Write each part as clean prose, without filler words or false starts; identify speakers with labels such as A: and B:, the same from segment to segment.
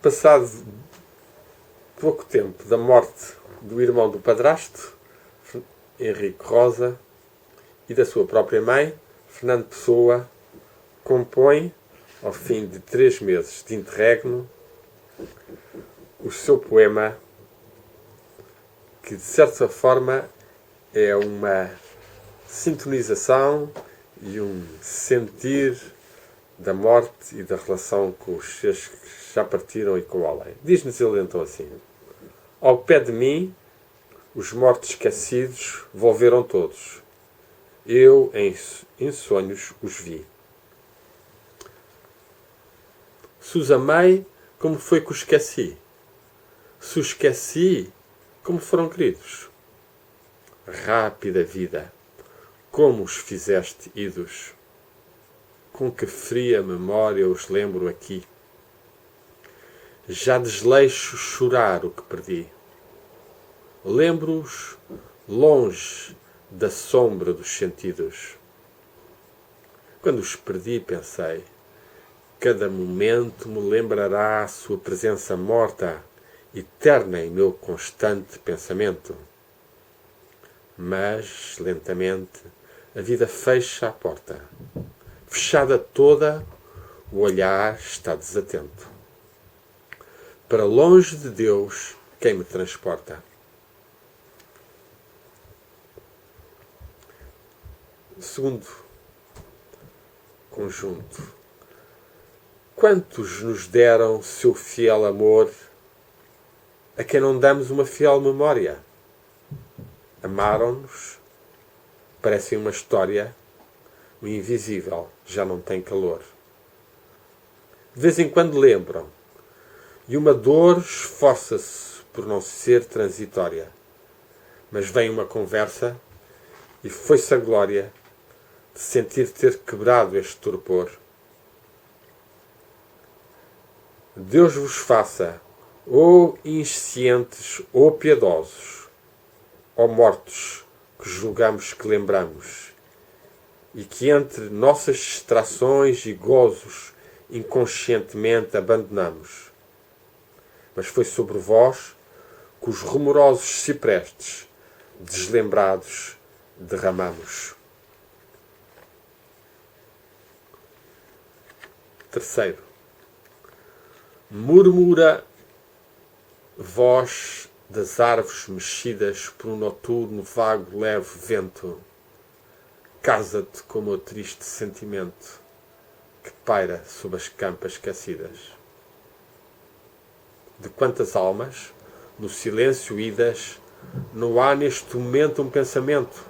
A: Passado pouco tempo da morte do irmão do padrasto, Henrique Rosa, e da sua própria mãe, Fernando Pessoa, compõe, ao fim de 3 meses de interregno, o seu poema, que de certa forma é uma sintonização e um sentir da morte e da relação com os seres que já partiram e com o além. Diz-nos ele então assim: ao pé de mim, os mortos esquecidos volveram todos. Eu, em sonhos, os vi. Se os amei, como foi que os esqueci? Se os esqueci, como foram queridos? Rápida vida, como os fizeste idos? Com que fria memória os lembro aqui. Já desleixo chorar o que perdi. Lembro-os longe da sombra dos sentidos. Quando os perdi, pensei, cada momento me lembrará a sua presença morta, eterna em meu constante pensamento. Mas, lentamente, a vida fecha a porta. Fechada toda, o olhar está desatento. Para longe de Deus, quem me transporta? Segundo conjunto. Quantos nos deram seu fiel amor, a quem não damos uma fiel memória? Amaram-nos, parecem uma história, o invisível já não tem calor. De vez em quando lembram, e uma dor esforça-se por não ser transitória. Mas vem uma conversa, e foi-se a glória de sentir ter quebrado este torpor. Deus vos faça, ou inscientes ou piedosos, ou mortos que julgamos que lembramos, e que entre nossas distrações e gozos inconscientemente abandonamos. Mas foi sobre vós que os rumorosos ciprestes, deslembrados, derramamos. Terceiro. Murmura voz das árvores mexidas por um noturno vago leve vento. Casa-te com o meu triste sentimento que paira sob as campas esquecidas. De quantas almas, no silêncio idas, não há neste momento um pensamento?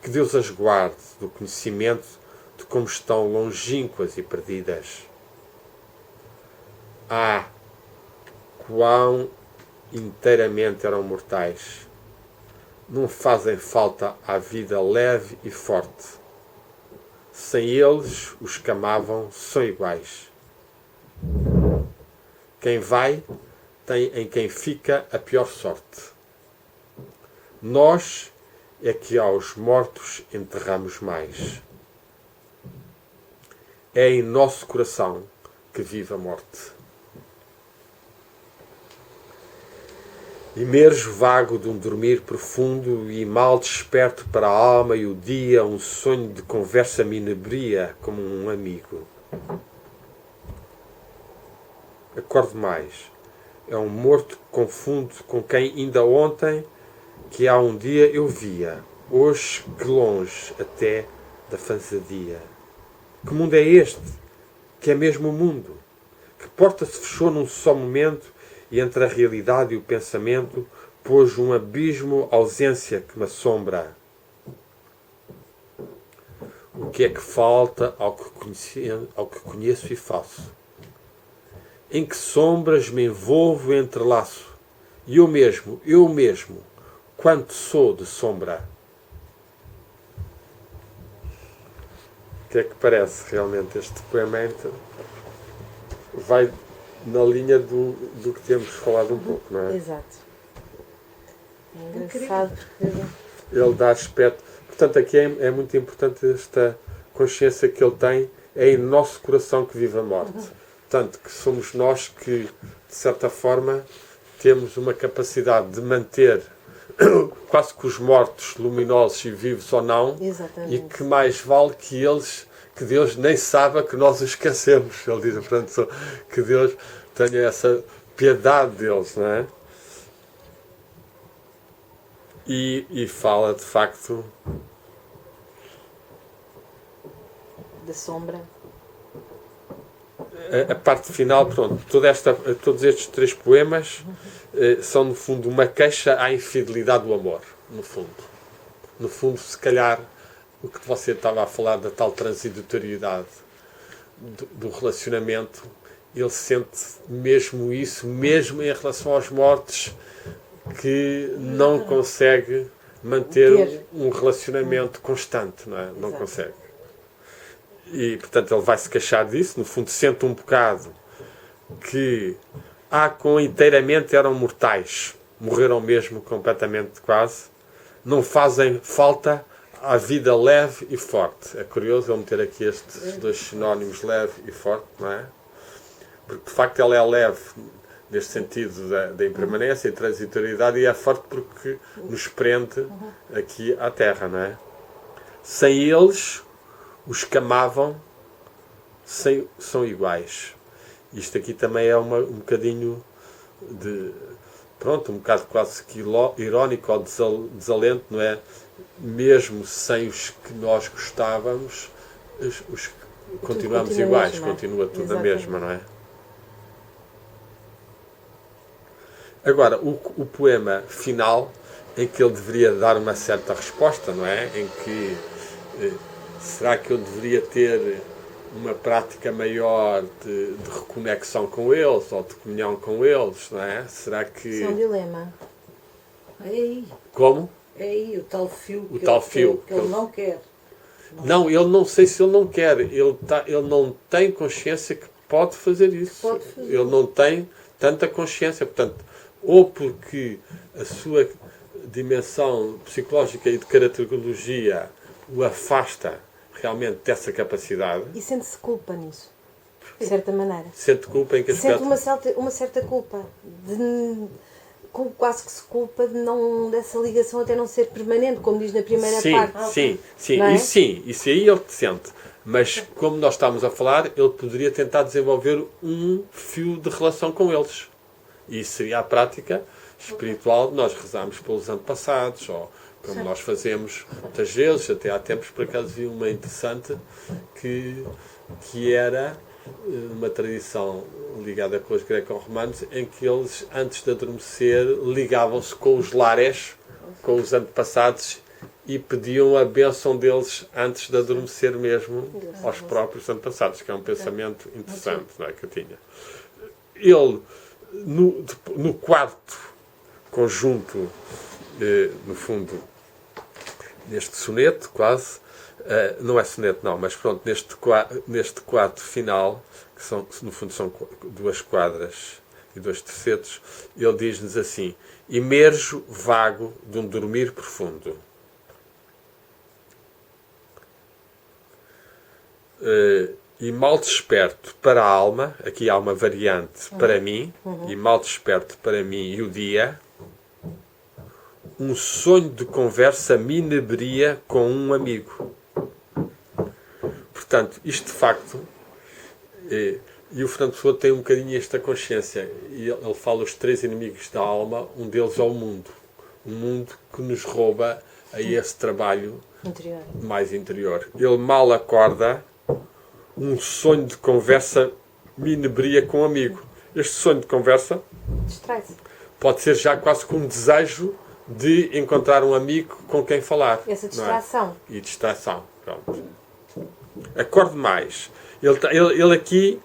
A: Que Deus as guarde do conhecimento de como estão longínquas e perdidas. Ah, quão inteiramente eram mortais! Não fazem falta à vida leve e forte. Sem eles, os que amavam são iguais. Quem vai, tem em quem fica a pior sorte. Nós é que aos mortos enterramos mais. É em nosso coração que vive a morte. Emerjo vago de um dormir profundo e mal desperto para a alma e o dia um sonho de conversa me inebria como um amigo. Acordo mais. É um morto que confundo com quem ainda ontem, que há um dia eu via, hoje que longe até da fantasia. Que mundo é este? Que é mesmo o mundo? Que porta se fechou num só momento e entre a realidade e o pensamento pôs um abismo ausência que me assombra? O que é que falta ao que conheço e faço? Em que sombras me envolvo e entrelaço? E eu mesmo, quanto sou de sombra? O que é que parece realmente este poema? Vai na linha do que temos falado um pouco, não é?
B: Exato. É engraçado porque
A: ele dá aspecto. Portanto, aqui é muito importante esta consciência que ele tem. É em nosso coração que vive a morte. Portanto, que somos nós que, de certa forma, temos uma capacidade de manter quase que os mortos luminosos e vivos ou não.
B: Exatamente.
A: E que mais vale que eles, que Deus nem saiba que nós os esquecemos. Ele diz, portanto, que Deus tenha essa piedade deles, não é? E fala, de facto,
B: da sombra.
A: A parte final, pronto, todos estes 3 poemas são, no fundo, uma queixa à infidelidade do amor, no fundo. No fundo, se calhar, o que você estava a falar da tal transitoriedade do relacionamento, ele sente mesmo isso, mesmo em relação aos mortos, que não consegue manter um relacionamento constante, não é? Não consegue. E, portanto, ele vai se queixar disso, no fundo, sente um bocado que com inteiramente eram mortais, morreram mesmo completamente quase, não fazem falta à vida leve e forte. É curioso eu meter aqui estes 2 sinónimos, leve e forte, não é? Porque, de facto, ela é leve neste sentido da impermanência e transitoriedade, e é forte porque nos prende aqui à Terra, não é? Sem eles, os que amavam são iguais. Isto aqui também é um bocadinho de... Pronto, um bocado quase que irónico ou desalento, não é? Mesmo sem os que nós gostávamos, os que continuamos iguais, continua tudo a mesma, não é? Agora, o poema final, em que ele deveria dar uma certa resposta, não é? Em que será que eu deveria ter uma prática maior de reconexão com eles, ou de comunhão com eles, não é? Será que...
B: Isso é um dilema.
C: É aí.
A: Como?
C: É aí o tal fio
A: que
C: ele não quer.
A: Não, ele não sei se ele não quer. Ele não tem consciência que pode fazer isso.
C: Pode fazer.
A: Ele não tem tanta consciência. Portanto, ou porque a sua dimensão psicológica e de caracterologia o afasta realmente dessa capacidade.
B: E sente-se culpa nisso, de certa maneira.
A: Sente culpa em que aspecto?
B: Sente uma certa culpa. Quase que se culpa dessa ligação até não ser permanente, como diz na primeira parte.
A: Sim.
B: É?
A: Isso aí ele sente. Mas, como nós estamos a falar, ele poderia tentar desenvolver um fio de relação com eles. E isso seria a prática espiritual de nós rezarmos pelos antepassados, ou como nós fazemos muitas vezes, até há tempos, por acaso vi uma interessante, que era uma tradição ligada com os greco-romanos, em que eles, antes de adormecer, ligavam-se com os lares, com os antepassados, e pediam a bênção deles antes de adormecer mesmo aos próprios antepassados, que é um pensamento interessante, não é, que eu tinha. Ele, no quarto conjunto, no fundo, neste soneto, quase, não é soneto não, mas pronto, neste quadro final, que no fundo são 2 quadras e 2 tercetos, ele diz-nos assim: emerjo vago de um dormir profundo. E mal desperto para a alma, aqui há uma variante para mim, e mal desperto para mim e o dia, um sonho de conversa me inebria com um amigo. Portanto, isto de facto, e o Fernando Pessoa tem um bocadinho esta consciência, e ele fala os 3 inimigos da alma, um deles é o mundo. Um mundo que nos rouba a esse trabalho mais interior. Ele mal acorda, um sonho de conversa me inebria com um amigo. Este sonho de conversa
B: Distrai-se.
A: pode ser já quase como um desejo de encontrar um amigo com quem falar.
B: Essa distração.
A: Não é? E distração. Pronto. Acorde mais. Ele aqui...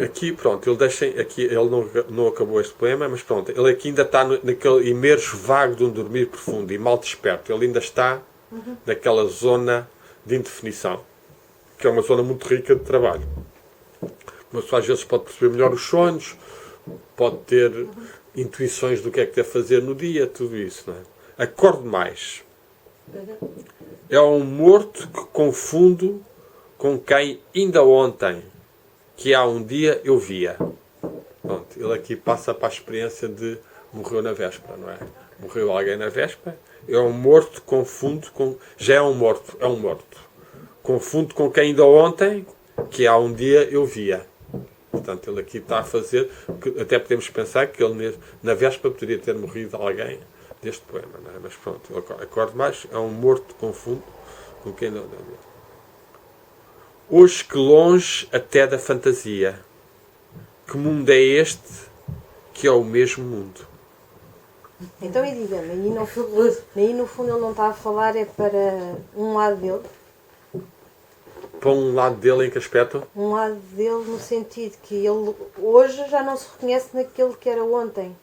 A: aqui, pronto, ele deixa... Aqui, ele não acabou este poema, mas pronto. Ele aqui ainda está naquele emerjo vago de um dormir profundo e mal desperto. Ele ainda está naquela zona de indefinição, que é uma zona muito rica de trabalho. Uma pessoa às vezes pode perceber melhor os sonhos, pode ter intuições do que é que deve fazer no dia, tudo isso, não é? Acorde mais. É um morto que confundo com quem ainda ontem, que há um dia, eu via. Pronto, ele aqui passa para a experiência de morreu na véspera, não é? Morreu alguém na véspera, é um morto, confundo com... Já é um morto. Confundo com quem ainda ontem, que há um dia, eu via. Portanto, ele aqui está a fazer... Até podemos pensar que ele, na véspera, poderia ter morrido alguém deste poema, não é? Mas pronto, acorde mais, é um morto, confundo com quem ainda ontem eu via. Hoje que longe até da fantasia, que mundo é este que é o mesmo mundo?
B: Então, e diga-me, aí no fundo ele não está a falar é para um lado dele?
A: Para um lado dele em que aspecto?
B: Um lado dele no sentido que ele hoje já não se reconhece naquele que era ontem.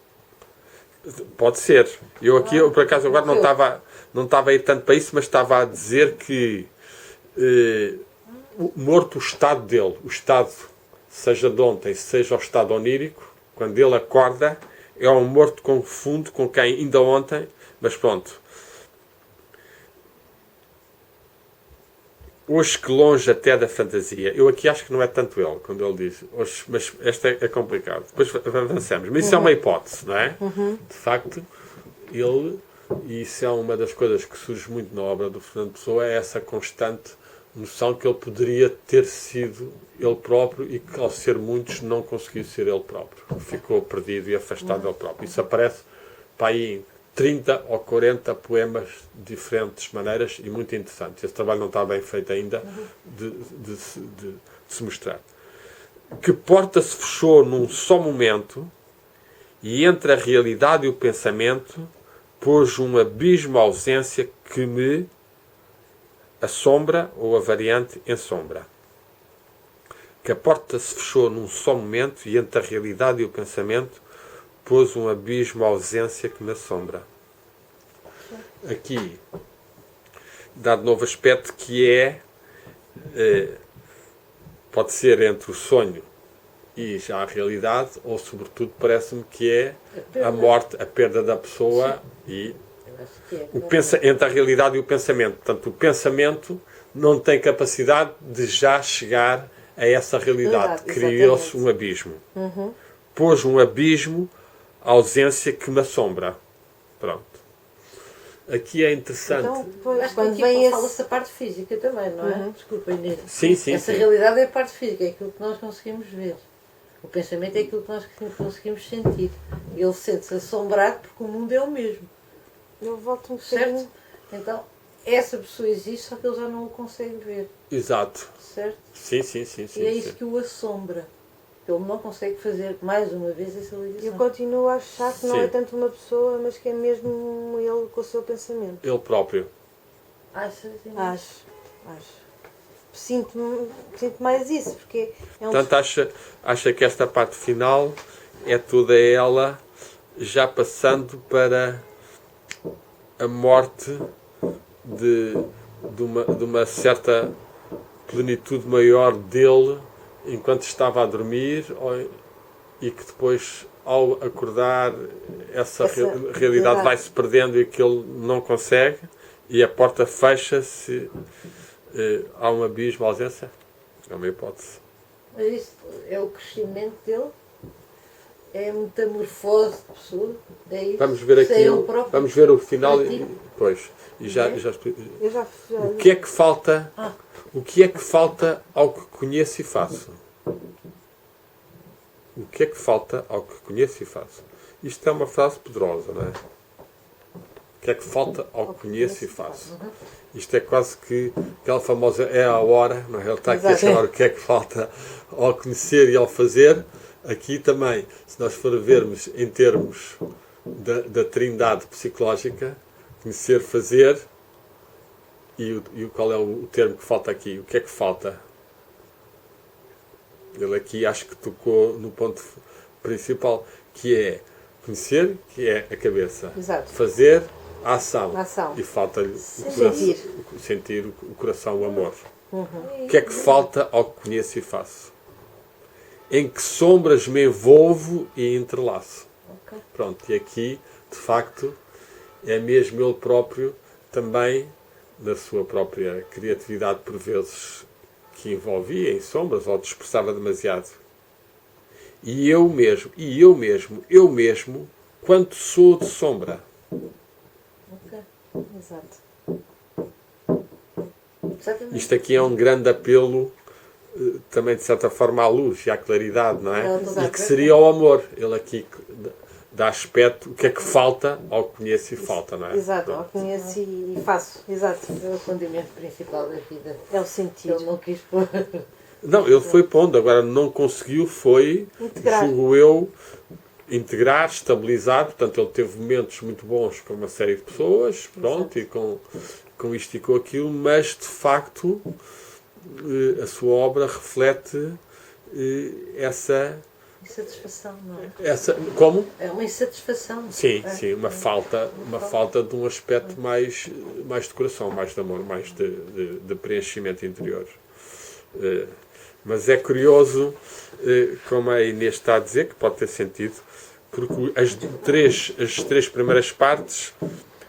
A: Pode ser. Eu aqui, por acaso, agora não estava a ir tanto para isso, mas estava a dizer que morto o estado dele, o estado, seja de ontem, seja o estado onírico, quando ele acorda, é um morto confundo com quem ainda ontem, mas pronto. Hoje que longe até da fantasia. Eu aqui acho que não é tanto ele, quando ele diz. Hoje, mas esta é complicado. Depois avançamos. Mas isso é uma hipótese, não é? De facto, ele, e isso é uma das coisas que surge muito na obra do Fernando Pessoa, é essa constante noção que ele poderia ter sido ele próprio e que, ao ser muitos, não conseguiu ser ele próprio. Ficou perdido e afastado dele próprio. Isso aparece para aí em 30 ou 40 poemas de diferentes maneiras e muito interessantes. Esse trabalho não está bem feito ainda de se mostrar. Que porta se fechou num só momento e entre a realidade e o pensamento pôs um abismo ausência que me assombra ou a variante ensombra. Que a porta se fechou num só momento e entre a realidade e o pensamento pôs um abismo ausência que me assombra. Aqui dá de novo aspecto que pode ser entre o sonho e já a realidade, ou sobretudo parece-me que é a morte, a perda da pessoa e entre a realidade e o pensamento. Portanto, o pensamento não tem capacidade de já chegar a essa realidade. Criou-se um abismo. Pôs um abismo, ausência que me assombra. Pronto. Aqui é interessante.
B: Então, depois,
C: Acho que
B: quando
C: aqui
B: vem
C: fala-se da parte física também, não é? Desculpa, Inês.
A: Sim,
C: Essa
A: sim.
C: realidade é a parte física, é aquilo que nós conseguimos ver. O pensamento é aquilo que nós conseguimos sentir. Ele sente-se assombrado porque o mundo é o mesmo.
B: Eu volto um bocadinho.
C: Certo? Então, essa pessoa existe, só que ele já não o consegue ver.
A: Exato.
C: Certo?
A: Sim.
C: E é isso que o assombra. Ele não consegue fazer mais uma vez essa ligação.
B: Eu continuo a achar que não
A: Sim.
B: é tanto uma pessoa, mas que é mesmo ele com o seu pensamento.
A: Ele próprio.
C: Achas, Inês?
B: Acho. Sinto mais isso, porque é um...
A: Portanto, acha que esta parte final é toda ela já passando para a morte de uma certa plenitude maior dele enquanto estava a dormir e que depois, ao acordar, essa realidade vai-se perdendo e que ele não consegue e a porta fecha-se, há um abismo, ausência? É uma hipótese.
C: Mas isso é o crescimento dele, é a metamorfose de pessoa. É isso.
A: Vamos ver aqui, vamos ver o final depois. E já explico. O que é que falta? O que é que falta ao que conheço e faço? O que é que falta ao que conheço e faço? Isto é uma frase poderosa, não é? O que é que falta ao que conheço e faço? Isto é quase que aquela famosa é a hora, não é? Ele está aqui a chamar o que é que falta ao conhecer e ao fazer. Aqui também, se nós for vermos em termos da trindade psicológica, conhecer, fazer, e qual é o termo que falta aqui? O que é que falta? Ele aqui acho que tocou no ponto principal, que é conhecer, que é a cabeça.
B: Exato.
A: Fazer, a ação.
B: Ação.
A: E falta-lhe sentir o coração, o amor. O que é que falta ao que conheço e faço? Em que sombras me envolvo e entrelaço. Pronto, e aqui, de facto, é mesmo ele próprio também, na sua própria criatividade, por vezes, que envolvia em sombras ou dispersava demasiado. E eu mesmo, quanto sou de sombra.
C: Ok.
B: Exato.
C: Exatamente.
A: Isto aqui é um grande apelo, também de certa forma à luz e à claridade, não é?
C: Exato.
A: E que seria o amor. Ele aqui dá aspecto, o que é que falta ao que conheço e falta, não é?
B: Exato, eu conheço e faço. Exato.
C: É o fundamento principal da vida.
B: É o
C: Ele
B: sentido.
C: não quis pôr.
A: Não, ele foi pondo, agora não conseguiu, foi,
B: Integrar.
A: julgo eu, integrar, estabilizar, portanto ele teve momentos muito bons com uma série de pessoas, pronto, e com isto e com aquilo, mas de facto a sua obra reflete essa,
C: Insatisfação, não é?
A: como?
C: É uma insatisfação.
A: Sim,
C: É.
A: sim, uma falta de um aspecto mais de coração, mais de amor, mais de preenchimento interior. Mas é curioso, como a Inês está a dizer, que pode ter sentido, porque as três primeiras partes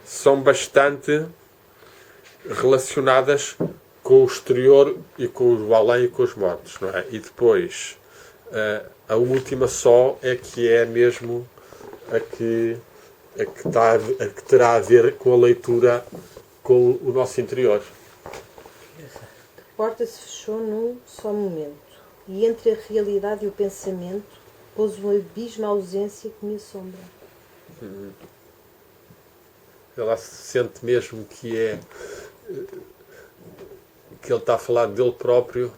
A: são bastante relacionadas com o exterior e com o além e com os mortos, não é? E depois, a última só é que é mesmo a que terá a ver com a leitura com o nosso interior.
B: A porta se fechou num só momento, e entre a realidade e o pensamento pôs um abismo à ausência que me assombra.
A: Ela se sente mesmo que ele está a falar dele próprio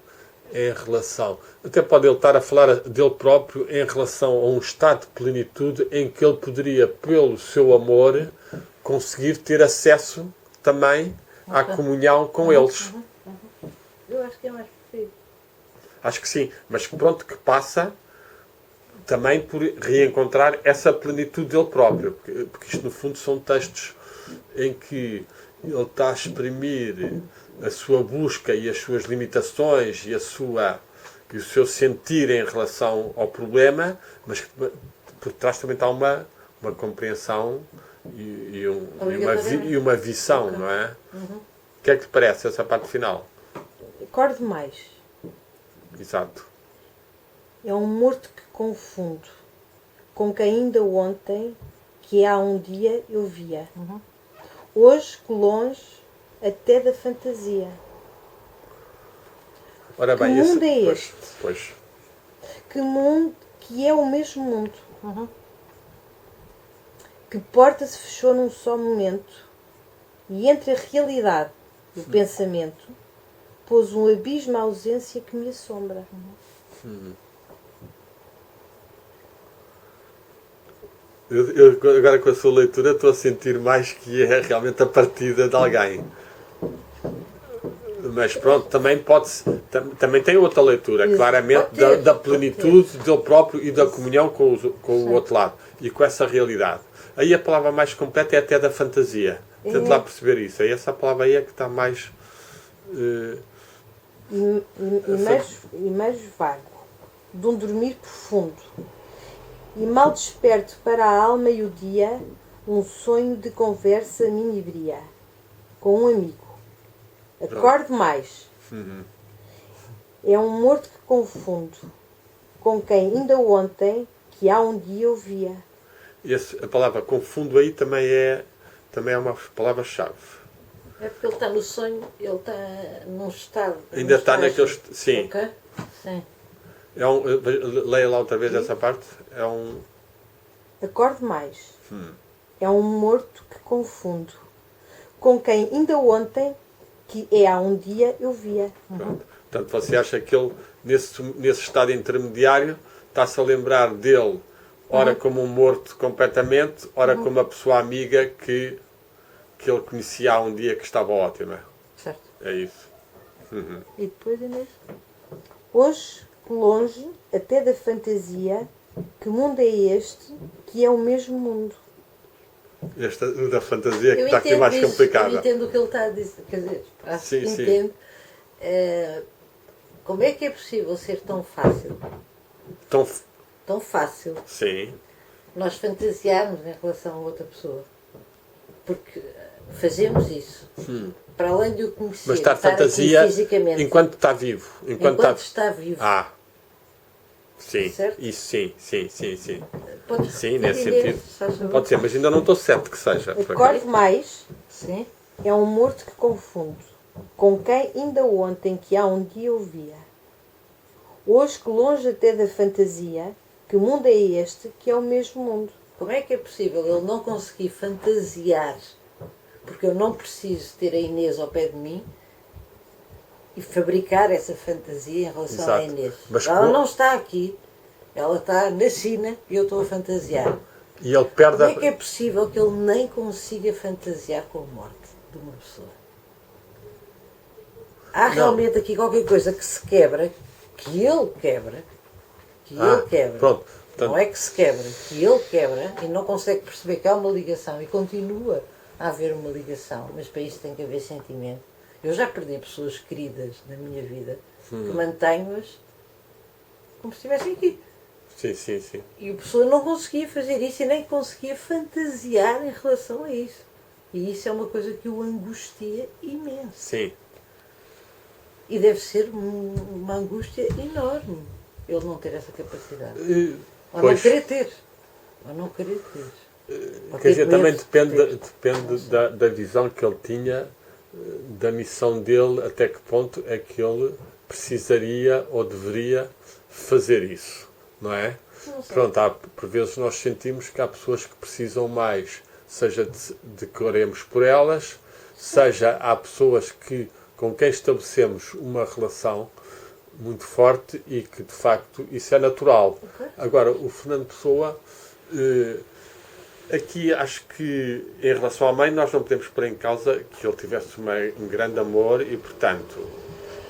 A: em relação. Até pode ele estar a falar dele próprio em relação a um estado de plenitude em que ele poderia, pelo seu amor, conseguir ter acesso também à comunhão com eles.
C: Eu acho que é mais preferido.
A: Acho que sim, mas pronto, que passa também por reencontrar essa plenitude dele próprio, porque isto no fundo são textos em que ele está a exprimir a sua busca e as suas limitações e o seu sentir em relação ao problema, mas que por trás também está uma compreensão e uma visão, não é? O que é que te parece essa parte final?
B: Acorde mais.
A: Exato.
B: É um morto que confundo com quem ainda ontem, que há um dia eu via. Hoje, que longe, até da fantasia.
A: Ora bem,
B: Que mundo é
A: pois,
B: este?
A: Pois.
B: Que mundo, que é o mesmo mundo. Que porta se fechou num só momento, e entre a realidade e o pensamento pôs um abismo à ausência que me assombra.
A: Eu agora com a sua leitura estou a sentir mais que é realmente a partida de alguém. Mas pronto, também também tem outra leitura, claramente da plenitude dele próprio e da comunhão com o outro lado e com essa realidade. Aí a palavra mais completa é até da fantasia. Tente lá perceber isso. Aí essa palavra aí é que está mais
B: E mais vago, de um dormir profundo. E mal desperto para a alma e o dia, um sonho de conversa me inibria, com um amigo. Acorde mais. É um morto que confundo, com quem ainda ontem, que há um dia eu via.
A: a palavra confundo aí também é uma palavra-chave.
C: É porque ele está no sonho, ele está num estado.
A: Ainda está naqueles. Sim.
C: Ok? Sim.
A: Leia lá outra vez essa parte.
B: Acorde mais. É um morto que confundo, com quem ainda ontem, que há um dia eu via.
A: Pronto. Portanto, você acha que ele, nesse estado intermediário, está-se a lembrar dele, ora como um morto completamente, ora como uma pessoa amiga que ele conhecia há um dia que estava ótimo.
C: Certo.
A: É isso.
B: E depois, Inês? Hoje, longe, até da fantasia, que mundo é este, que é o mesmo mundo?
A: Esta da fantasia que
C: Eu
A: está aqui
C: entendo
A: mais
C: isso,
A: complicada.
C: eu entendo o que ele está a dizer. Quer dizer, acho
A: Sim,
C: que
A: sim.
C: entendo. Como é que é possível ser tão fácil?
A: Então,
C: Tão fácil
A: sim.
C: nós fantasiarmos em relação a outra pessoa. Porque fazemos isso. para além de o conhecer,
A: Mas está
C: estar aqui
A: fantasia
C: fisicamente,
A: enquanto está vivo.
C: enquanto está vivo.
A: Ah, sim.
C: Certo?
A: Isso sim.
C: Pode
A: Sim, nesse
C: entender,
A: sentido.
C: se faz favor.
A: Pode ser, mas ainda não estou certo que seja. por acaso.
B: Acorde mais
C: Sim.
B: é um morto que confundo, com quem ainda ontem que há um dia ouvia. Hoje que longe até da fantasia, que mundo é este que é o mesmo mundo?
C: Como é que é possível ele não conseguir fantasiar? Porque eu não preciso ter a Inês ao pé de mim e fabricar essa fantasia em relação à
A: Exato.
C: Inês.
A: Mas
C: Ela
A: como-
C: não está aqui, ela está na China e eu estou a fantasiar.
A: E ele perde
C: Como é que é possível que ele nem consiga fantasiar com a morte de uma pessoa? Há realmente aqui qualquer coisa que se quebra, que ele quebra,
A: Pronto. Portanto,
C: Não é que se quebra, que ele quebra e não consegue perceber que há uma ligação e continua a haver uma ligação, mas para isso tem que haver sentimento. Eu já perdi pessoas queridas na minha vida que mantenho-as como se estivessem aqui.
A: sim.
C: E a pessoa não conseguia fazer isso e nem conseguia fantasiar em relação a isso. E isso é uma coisa que o angustia imenso.
A: Sim.
C: E deve ser uma angústia enorme ele não ter essa capacidade. Ou
A: Pois.
C: não querer ter. Ou não querer ter. Ou
A: Quer
C: ter
A: dizer, também
C: medo de ter.
A: depende da visão que ele tinha, da missão dele, até que ponto é que ele precisaria ou deveria fazer isso, não é?
C: Não sei.
A: Pronto, por vezes nós sentimos que há pessoas que precisam mais, seja de que oremos por elas, seja há pessoas com quem estabelecemos uma relação muito forte e que, de facto, isso é natural. Agora, o Fernando Pessoa, aqui acho que, em relação à mãe, nós não podemos pôr em causa que ele tivesse um grande amor e, portanto,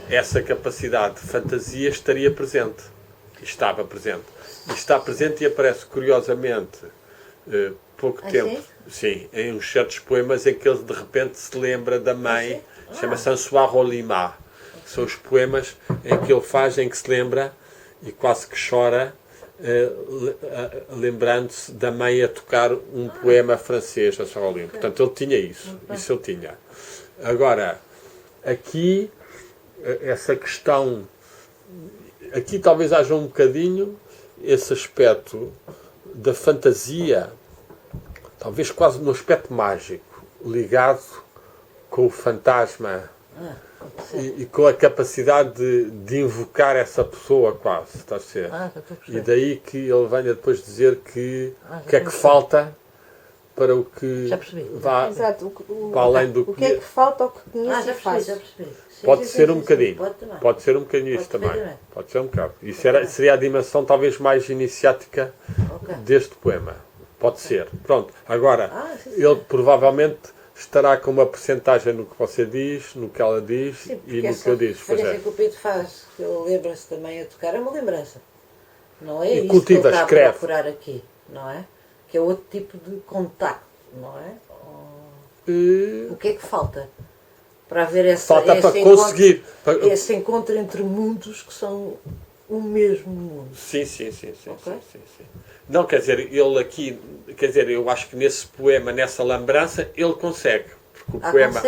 A: essa capacidade de fantasia estaria presente. Estava presente. E está presente e aparece, curiosamente, pouco tempo, sim, em uns certos poemas em que ele, de repente, se lembra da mãe, chama-se Ansoir Olimar. São os poemas em que ele faz, em que se lembra e quase que chora, lembrando-se da mãe a tocar um poema francês a Solim. Portanto, ele tinha isso. Isso ele tinha. Agora, aqui, essa questão... Aqui talvez haja um bocadinho esse aspecto da fantasia, talvez quase no aspecto mágico, ligado com o fantasma... E com a capacidade de invocar essa pessoa quase, está a ser? E daí que ele venha depois dizer que o que é que falta para o que vá
B: Exato.
A: para além do
B: O que é que falta ao que conhece
C: Já
B: e faz?
C: percebi.
A: Pode ser um bocadinho.
C: Pode
A: Pode ser um bocadinho isso
C: Pode
A: também.
C: também.
A: Pode ser um bocado. Isso seria a dimensão talvez mais iniciática deste poema. Pode ser. Pronto. Agora, ele provavelmente estará com uma percentagem no que você diz, no que ela diz
C: Sim,
A: e no que eu diz. Pois
C: A
A: é.
C: que o Pedro faz, que ele lembra-se também a tocar, é uma lembrança. Não é
A: E
C: isso
A: cultiva,
C: que ele está
A: escreve.
C: a procurar aqui, não é? Que é outro tipo de contacto, não é? O que é que falta? Para haver
A: Falta para conseguir.
C: Esse encontro entre mundos que são o mesmo mundo.
A: Sim.
C: Ok.
A: Não, quer dizer, ele aqui, quer dizer, eu acho que nesse poema, nessa lembrança, ele consegue. Porque o poema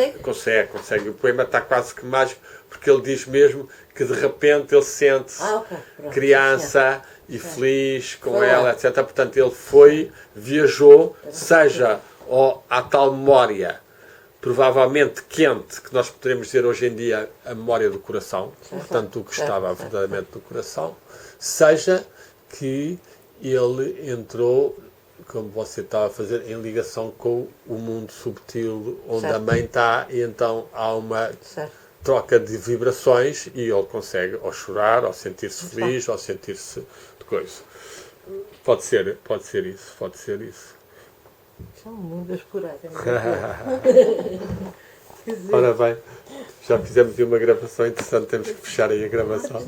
A: consegue. O poema está quase que mágico, porque ele diz mesmo que de repente ele sente-se criança e feliz com ela, etc. Portanto, ele viajou, seja à tal memória provavelmente quente, que nós poderemos dizer hoje em dia a memória do coração, portanto o que estava verdadeiramente no coração, seja que ele entrou, como você estava a fazer, em ligação com o mundo subtil, onde a mãe está, e então há uma troca de vibrações e ele consegue ou chorar, ou sentir-se feliz, ou sentir-se de coisa. Pode ser isso.
C: É um mundo a explorar.
A: Ora bem, já fizemos uma gravação interessante, temos que fechar aí a gravação.